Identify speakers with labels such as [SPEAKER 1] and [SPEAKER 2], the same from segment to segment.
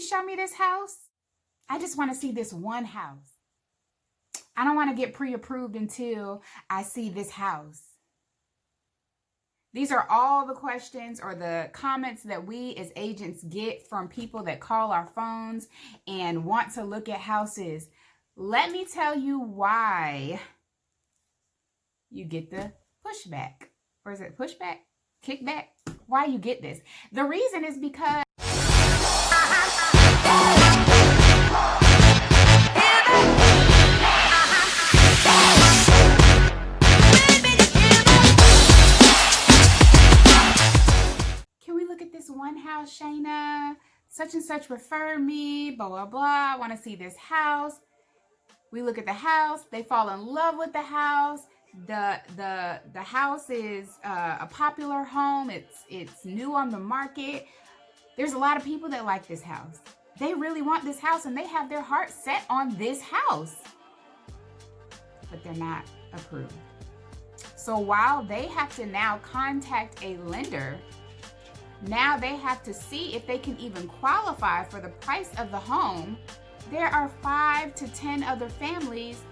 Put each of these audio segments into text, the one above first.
[SPEAKER 1] you show me this house? I just want to see this one house. I don't want to get pre-approved until I see this house. These are all the questions or the comments that we as agents get from people that call our phones and want to look at houses. Let me tell you why you get the pushback. Or is it pushback? Kickback? Why you get this? The reason is because one house, Shana, such and such refer me, blah, blah, blah. I want to see this house. We look at the house. They fall in love with the house. The house is a popular home. It's new on the market. There's a lot of people that like this house. They really want this house and they have their heart set on this house, but they're not approved. So while they have to now contact a lender, now they have to see if they can even qualify for the price of the home. There are 5 to 10 other families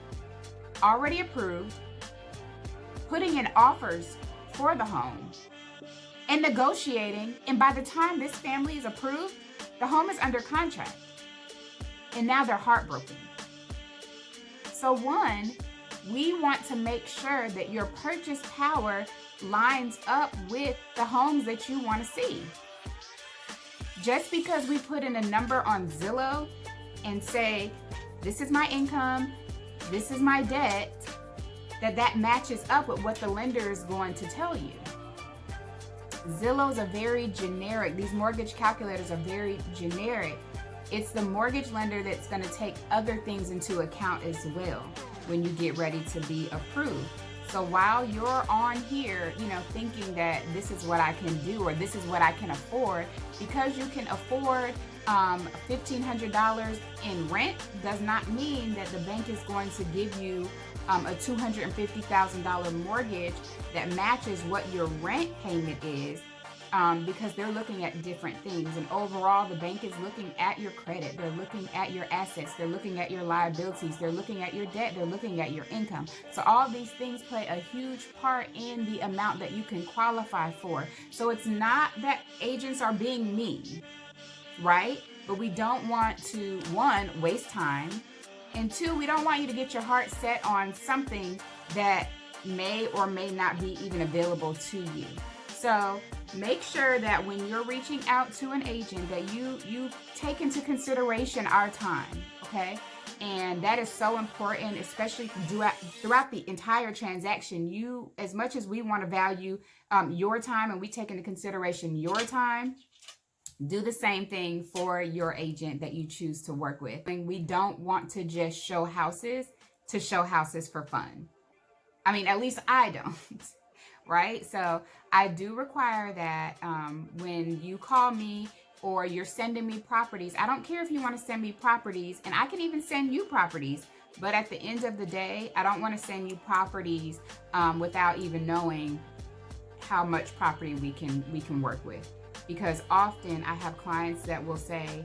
[SPEAKER 1] already approved, putting in offers for the home and negotiating. And by the time this family is approved, the home is under contract. And now they're heartbroken. So one, we want to make sure that your purchase power lines up with the homes that you want to see. Just because we put in a number on Zillow and say, this is my income, this is my debt, that matches up with what the lender is going to tell you. Zillow's are very generic. These mortgage calculators are very generic. It's the mortgage lender that's going to take other things into account as well when you get ready to be approved. So while you're on here, thinking that this is what I can do or this is what I can afford, because you can afford $1,500 in rent does not mean that the bank is going to give you a $250,000 mortgage that matches what your rent payment is. Because they're looking at different things. And overall, the bank is looking at your credit. They're looking at your assets. They're looking at your liabilities. They're looking at your debt. They're looking at your income. So all these things play a huge part in the amount that you can qualify for. So it's not that agents are being mean, right? But we don't want to, one, waste time. And two, we don't want you to get your heart set on something that may or may not be even available to you. So make sure that when you're reaching out to an agent that you take into consideration our time, okay? And that is so important, especially throughout the entire transaction. You, as much as we want to value your time and we take into consideration your time, do the same thing for your agent that you choose to work with. And we don't want to just show houses to show houses for fun. I mean, at least I don't. Right? So I do require that when you call me or you're sending me properties, I don't care if you want to send me properties, and I can even send you properties, but at the end of the day, I don't want to send you properties without even knowing how much property we can work with. Because often I have clients that will say,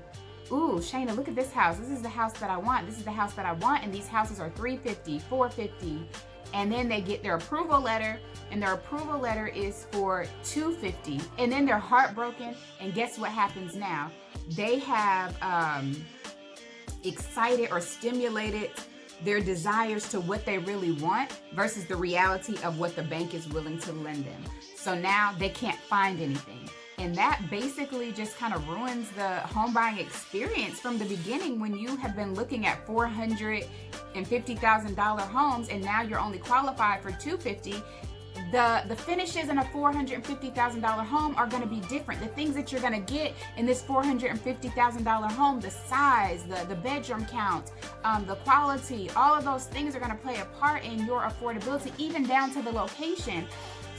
[SPEAKER 1] ooh, Shana, look at this house. This is the house that I want. This is the house that I want. And these houses are $350, $450. And then they get their approval letter, and their approval letter is for $250. And then they're heartbroken. And guess what happens now? They have excited or stimulated their desires to what they really want versus the reality of what the bank is willing to lend them. So now they can't find anything. And that basically just kind of ruins the home buying experience from the beginning when you have been looking at $450,000 homes and now you're only qualified for $250,000. The finishes in a $450,000 home are going to be different. The things that you're going to get in this $450,000 home, the size, the bedroom count, the quality, all of those things are going to play a part in your affordability, even down to the location.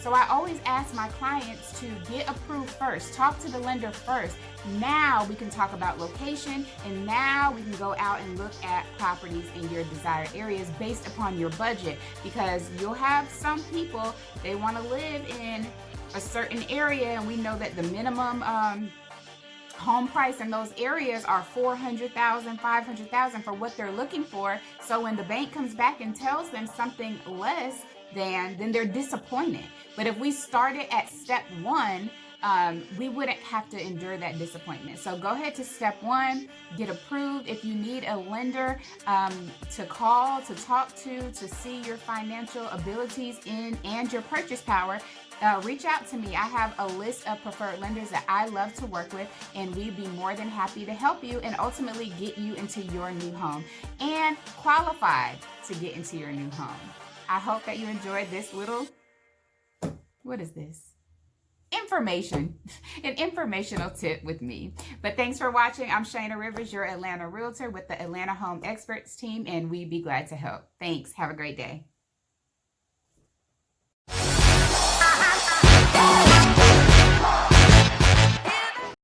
[SPEAKER 1] So I always ask my clients to get approved first, talk to the lender first. Now we can talk about location, and now we can go out and look at properties in your desired areas based upon your budget, because you'll have some people, they want to live in a certain area, and we know that the minimum home price in those areas are $400,000, $500,000 for what they're looking for. So when the bank comes back and tells them something less then they're disappointed. But if we started at step one, we wouldn't have to endure that disappointment. So go ahead to step one, get approved. If you need a lender to call, to talk to see your financial abilities and your purchase power, reach out to me. I have a list of preferred lenders that I love to work with, and we'd be more than happy to help you and ultimately get you into your new home and qualified to get into your new home. I hope that you enjoyed this little, what is this? An informational tip with me. But thanks for watching. I'm Shana Rivers, your Atlanta Realtor with the Atlanta Home Experts team, and we'd be glad to help. Thanks. Have a great day.